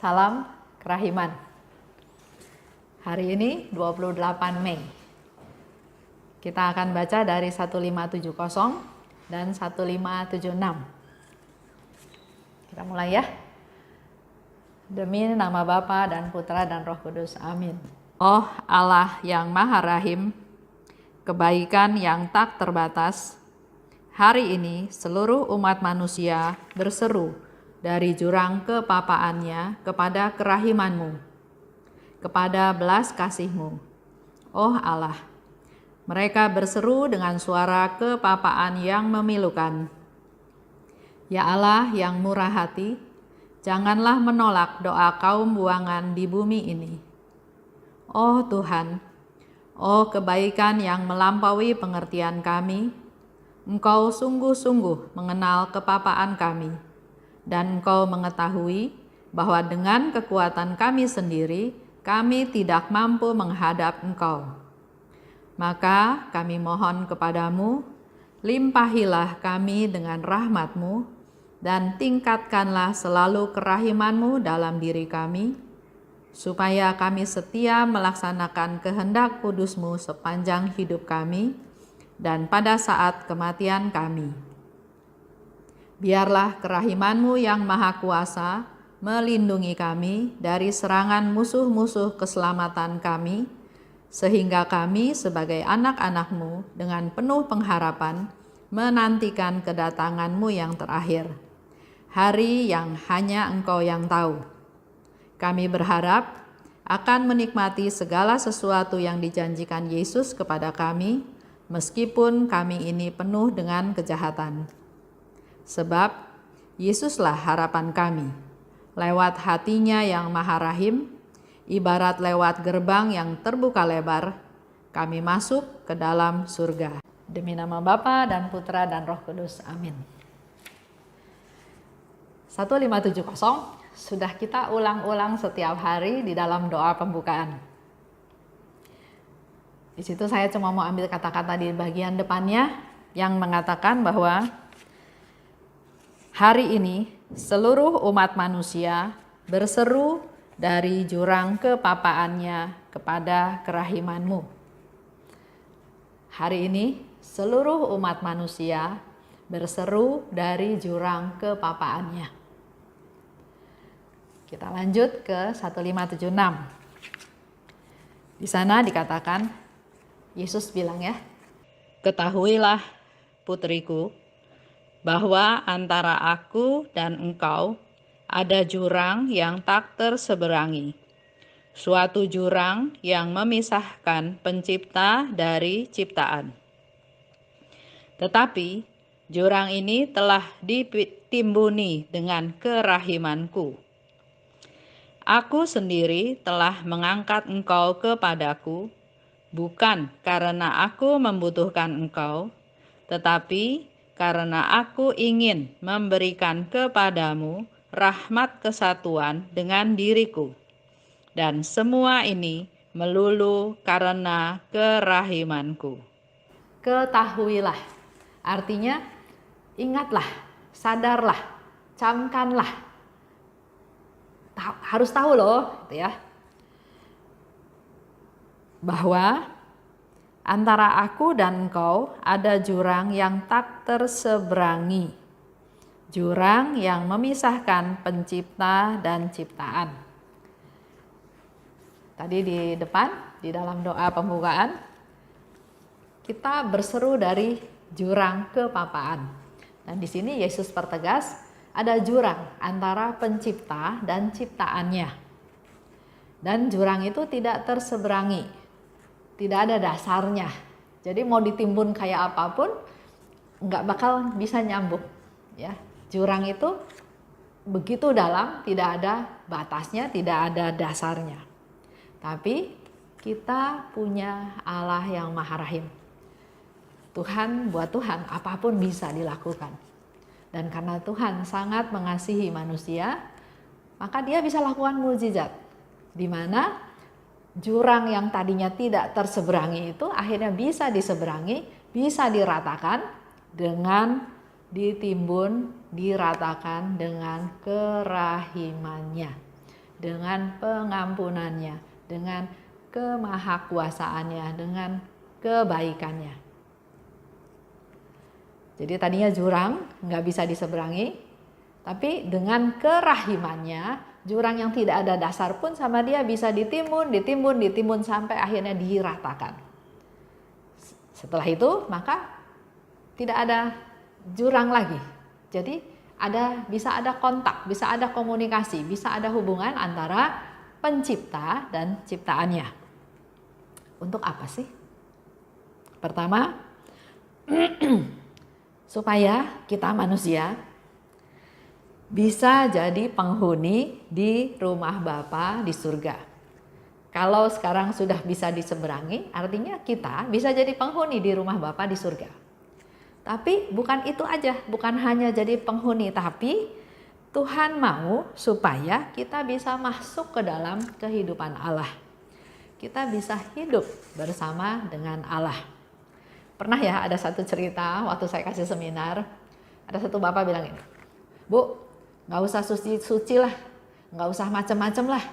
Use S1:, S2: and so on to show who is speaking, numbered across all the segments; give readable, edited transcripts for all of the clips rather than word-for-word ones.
S1: Salam kerahiman. Hari ini 28 Mei. Kita akan baca dari 1570 dan 1576. Kita mulai ya. Demi nama Bapa dan Putra dan Roh Kudus. Amin. Oh Allah yang Maha Rahim, kebaikan yang tak terbatas, hari ini seluruh umat manusia berseru dari jurang kepapaannya kepada kerahimanmu, kepada belas kasihmu. Oh Allah, mereka berseru dengan suara kepapaan yang memilukan. Ya Allah yang murah hati, janganlah menolak doa kaum buangan di bumi ini. Oh Tuhan, oh kebaikan yang melampaui pengertian kami, Engkau sungguh-sungguh mengenal kepapaan kami, dan Engkau mengetahui bahwa dengan kekuatan kami sendiri, kami tidak mampu menghadap Engkau. Maka kami mohon kepadamu, limpahilah kami dengan rahmat-Mu, dan tingkatkanlah selalu kerahiman-Mu dalam diri kami, supaya kami setia melaksanakan kehendak kudus-Mu sepanjang hidup kami, dan pada saat kematian kami. Biarlah kerahiman-Mu yang maha kuasa melindungi kami dari serangan musuh-musuh keselamatan kami, sehingga kami sebagai anak-anak-Mu dengan penuh pengharapan menantikan kedatangan-Mu yang terakhir, hari yang hanya Engkau yang tahu. Kami berharap akan menikmati segala sesuatu yang dijanjikan Yesus kepada kami, meskipun kami ini penuh dengan kejahatan. Sebab Yesuslah harapan kami. Lewat hatinya yang maha rahim, ibarat lewat gerbang yang terbuka lebar, kami masuk ke dalam surga. Demi nama Bapa dan Putra dan Roh Kudus. Amin. 1570 sudah kita ulang-ulang setiap hari di dalam doa pembukaan. Di situ saya cuma mau ambil kata-kata di bagian depannya yang mengatakan bahwa hari ini seluruh umat manusia berseru dari jurang kepapaannya kepada kerahiman-Mu. Hari ini seluruh umat manusia berseru dari jurang kepapaannya. Kita lanjut ke 1576. Di sana dikatakan, Yesus bilang ya, ketahuilah putriku, bahwa antara aku dan engkau ada jurang yang tak terseberangi, suatu jurang yang memisahkan pencipta dari ciptaan. Tetapi jurang ini telah ditimbuni dengan kerahimanku. Aku sendiri telah mengangkat engkau kepadaku, bukan karena aku membutuhkan engkau, tetapi karena aku ingin memberikan kepadamu rahmat kesatuan dengan diriku. Dan semua ini melulu karena kerahimanku. Ketahuilah, artinya ingatlah, sadarlah, camkanlah. Harus tahu loh, gitu ya, bahwa antara aku dan engkau ada jurang yang tak terseberangi, jurang yang memisahkan pencipta dan ciptaan. Tadi di depan, di dalam doa pembukaan, kita berseru dari jurang kepapaan. Dan di sini Yesus pertegas, ada jurang antara pencipta dan ciptaannya. Dan jurang itu tidak terseberangi, tidak ada dasarnya. Jadi mau ditimbun kayak apapun, nggak bakal bisa nyambung. Ya, jurang itu begitu dalam, tidak ada batasnya, tidak ada dasarnya. Tapi kita punya Allah yang maha rahim. Buat Tuhan apapun bisa dilakukan. Dan karena Tuhan sangat mengasihi manusia, maka Dia bisa lakukan mukjizat, di mana jurang yang tadinya tidak terseberangi itu akhirnya bisa diseberangi, bisa diratakan dengan ditimbun, diratakan dengan kerahimannya. dengan pengampunannya, dengan kemahakuasaannya, dengan kebaikannya. Jadi tadinya jurang nggak bisa diseberangi, tapi dengan kerahimannya, jurang yang tidak ada dasar pun sama dia bisa ditimbun sampai akhirnya diratakan. Setelah itu maka tidak ada jurang lagi. Jadi bisa ada kontak, bisa ada komunikasi, bisa ada hubungan antara pencipta dan ciptaannya. Untuk apa sih? Pertama, supaya kita manusia bisa jadi penghuni di rumah Bapa di surga. Kalau sekarang sudah bisa diseberangi, artinya kita bisa jadi penghuni di rumah Bapa di surga. Tapi bukan itu aja, bukan hanya jadi penghuni, tapi Tuhan mau supaya kita bisa masuk ke dalam kehidupan Allah. Kita bisa hidup bersama dengan Allah. Pernah ya ada satu cerita waktu saya kasih seminar, ada satu bapak bilang ini, Bu, gak usah suci-suci lah, gak usah macem-macem lah,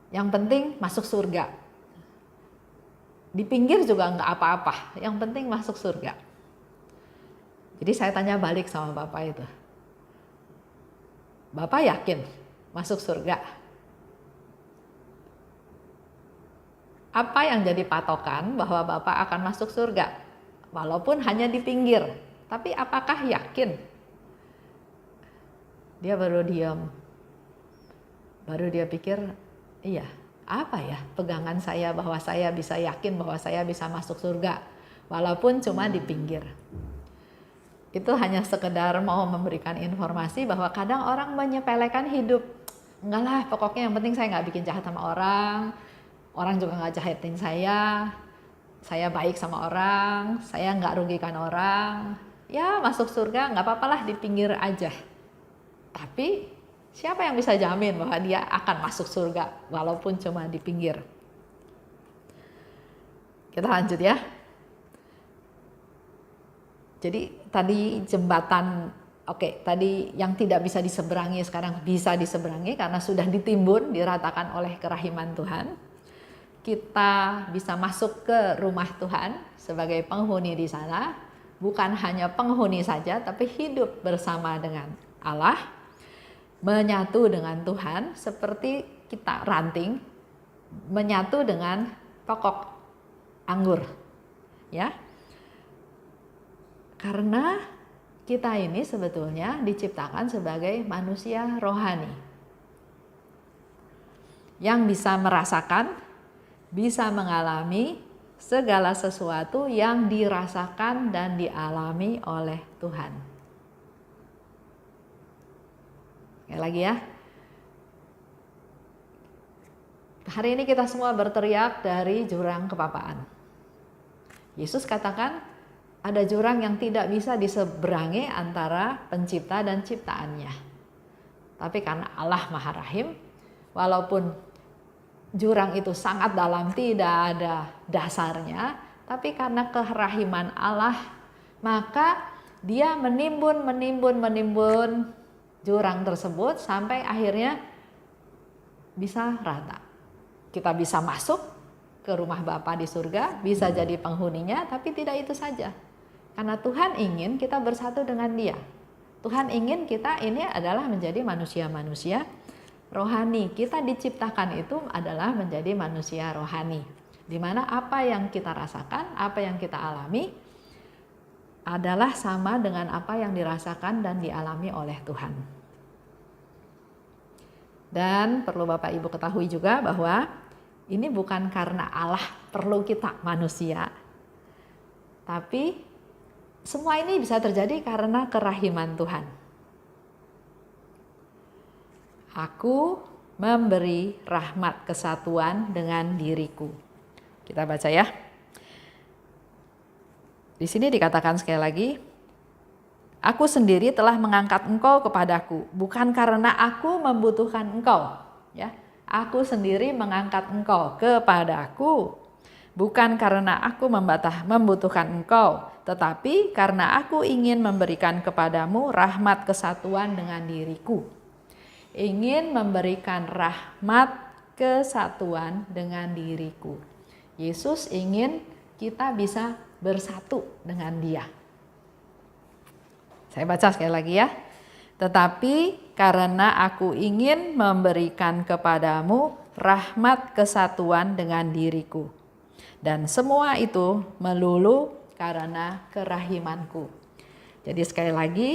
S1: yang penting masuk surga. Di pinggir juga gak apa-apa, yang penting masuk surga. Jadi saya tanya balik sama bapak itu, Bapak yakin masuk surga? Apa yang jadi patokan bahwa Bapak akan masuk surga? Walaupun hanya di pinggir, tapi apakah yakin? Dia baru diam. Baru dia pikir, iya, apa ya pegangan saya bahwa saya bisa yakin bahwa saya bisa masuk surga walaupun cuma di pinggir. Itu hanya sekedar mau memberikan informasi bahwa kadang orang menyepelekan hidup. Enggak lah, pokoknya yang penting saya nggak bikin jahat sama orang. Orang juga nggak jahatin saya baik sama orang, saya nggak rugikan orang, ya masuk surga nggak apa-apalah di pinggir aja. Tapi siapa yang bisa jamin bahwa dia akan masuk surga walaupun cuma di pinggir? Kita lanjut ya. Jadi tadi jembatan, tadi yang tidak bisa diseberangi sekarang bisa diseberangi karena sudah ditimbun, diratakan oleh kerahiman Tuhan. Kita bisa masuk ke rumah Tuhan sebagai penghuni di sana, bukan hanya penghuni saja, tapi hidup bersama dengan Allah, menyatu dengan Tuhan seperti kita ranting menyatu dengan pokok anggur, ya. Karena kita ini sebetulnya diciptakan sebagai manusia rohani yang bisa merasakan, bisa mengalami segala sesuatu yang dirasakan dan dialami oleh Tuhan. Sekali lagi ya. Hari ini kita semua berteriak dari jurang kepapaan. Yesus katakan ada jurang yang tidak bisa diseberangi antara pencipta dan ciptaannya. Tapi karena Allah Maha Rahim, walaupun jurang itu sangat dalam, tidak ada dasarnya, tapi karena kerahiman Allah, maka dia menimbun jurang tersebut sampai akhirnya bisa rata. Kita bisa masuk ke rumah Bapa di surga, bisa jadi penghuninya, tapi tidak itu saja. Karena Tuhan ingin kita bersatu dengan Dia. Tuhan ingin kita ini adalah menjadi manusia-manusia rohani. Kita diciptakan itu adalah menjadi manusia rohani, di mana apa yang kita rasakan, apa yang kita alami adalah sama dengan apa yang dirasakan dan dialami oleh Tuhan. Dan perlu Bapak Ibu ketahui juga bahwa ini bukan karena Allah perlu kita manusia, tapi semua ini bisa terjadi karena kerahiman Tuhan. Aku memberi rahmat kesatuan dengan diriku. Kita baca ya. Di sini dikatakan sekali lagi, aku sendiri telah mengangkat engkau kepadaku, bukan karena aku membutuhkan engkau. Ya, aku sendiri mengangkat engkau kepadaku, bukan karena aku membutuhkan engkau, tetapi karena aku ingin memberikan kepadamu rahmat kesatuan dengan diriku. ingin memberikan rahmat kesatuan dengan diriku. Yesus ingin kita bisa bersatu dengan Dia. Saya baca sekali lagi ya. Tetapi karena aku ingin memberikan kepadamu rahmat kesatuan dengan diriku. Dan semua itu melulu karena kerahimanku. Jadi sekali lagi,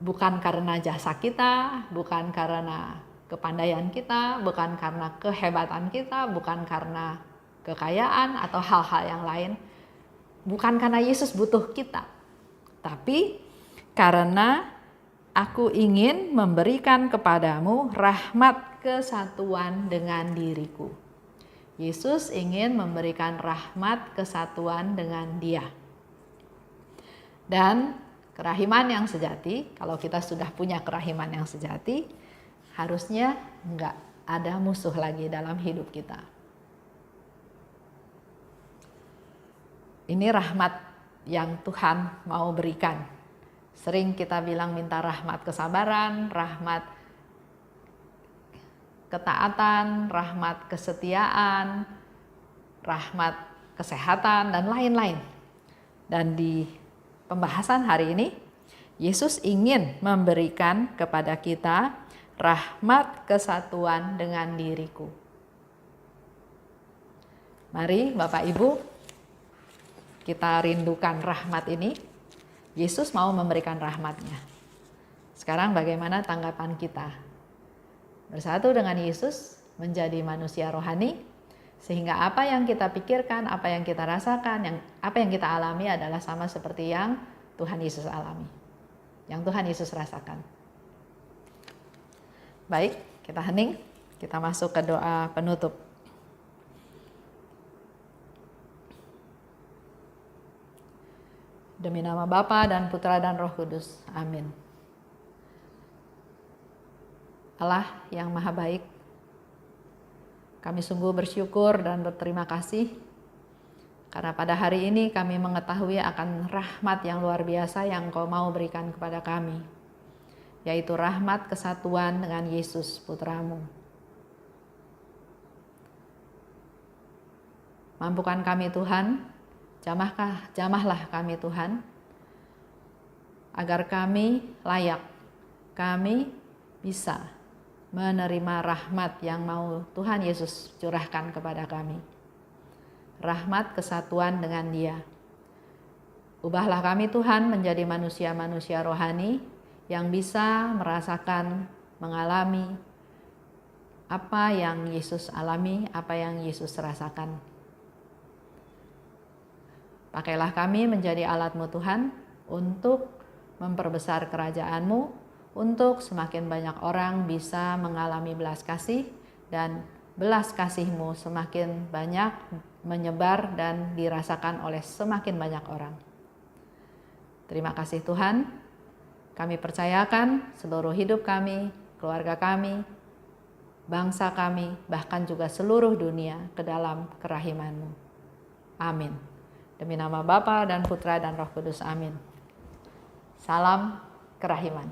S1: bukan karena jasa kita, bukan karena kepandaian kita, bukan karena kehebatan kita, bukan karena kekayaan atau hal-hal yang lain. Bukan karena Yesus butuh kita. Tapi karena aku ingin memberikan kepadamu rahmat kesatuan dengan diriku. Yesus ingin memberikan rahmat kesatuan dengan Dia. Dan kerahiman yang sejati, kalau kita sudah punya kerahiman yang sejati, harusnya enggak ada musuh lagi dalam hidup kita. Ini rahmat yang Tuhan mau berikan. Sering kita bilang minta rahmat kesabaran, rahmat ketaatan, rahmat kesetiaan, rahmat kesehatan, dan lain-lain. Dan di pembahasan hari ini, Yesus ingin memberikan kepada kita rahmat kesatuan dengan diriku. Mari Bapak Ibu, kita rindukan rahmat ini. Yesus mau memberikan rahmatnya. Sekarang bagaimana tanggapan kita? Bersatu dengan Yesus menjadi manusia rohani, sehingga apa yang kita pikirkan, apa yang kita rasakan, apa yang kita alami adalah sama seperti yang Tuhan Yesus alami, yang Tuhan Yesus rasakan. Baik, kita hening, kita masuk ke doa penutup. Demi nama Bapa dan Putra dan Roh Kudus. Amin. Allah yang Maha Baik, kami sungguh bersyukur dan berterima kasih karena pada hari ini kami mengetahui akan rahmat yang luar biasa yang Kau mau berikan kepada kami, yaitu rahmat kesatuan dengan Yesus Putramu. Mampukan kami Tuhan, jamahlah kami Tuhan, agar kami layak, kami bisa menerima rahmat yang mau Tuhan Yesus curahkan kepada kami. Rahmat kesatuan dengan Dia. Ubahlah kami Tuhan menjadi manusia-manusia rohani yang bisa merasakan, mengalami apa yang Yesus alami, apa yang Yesus rasakan. Pakailah kami menjadi alat-Mu Tuhan untuk memperbesar kerajaan-Mu, untuk semakin banyak orang bisa mengalami belas kasih, dan belas kasih-Mu semakin banyak menyebar dan dirasakan oleh semakin banyak orang. Terima kasih Tuhan, kami percayakan seluruh hidup kami, keluarga kami, bangsa kami, bahkan juga seluruh dunia ke dalam kerahiman-Mu. Amin. Demi nama Bapa dan Putra dan Roh Kudus. Amin. Salam kerahiman.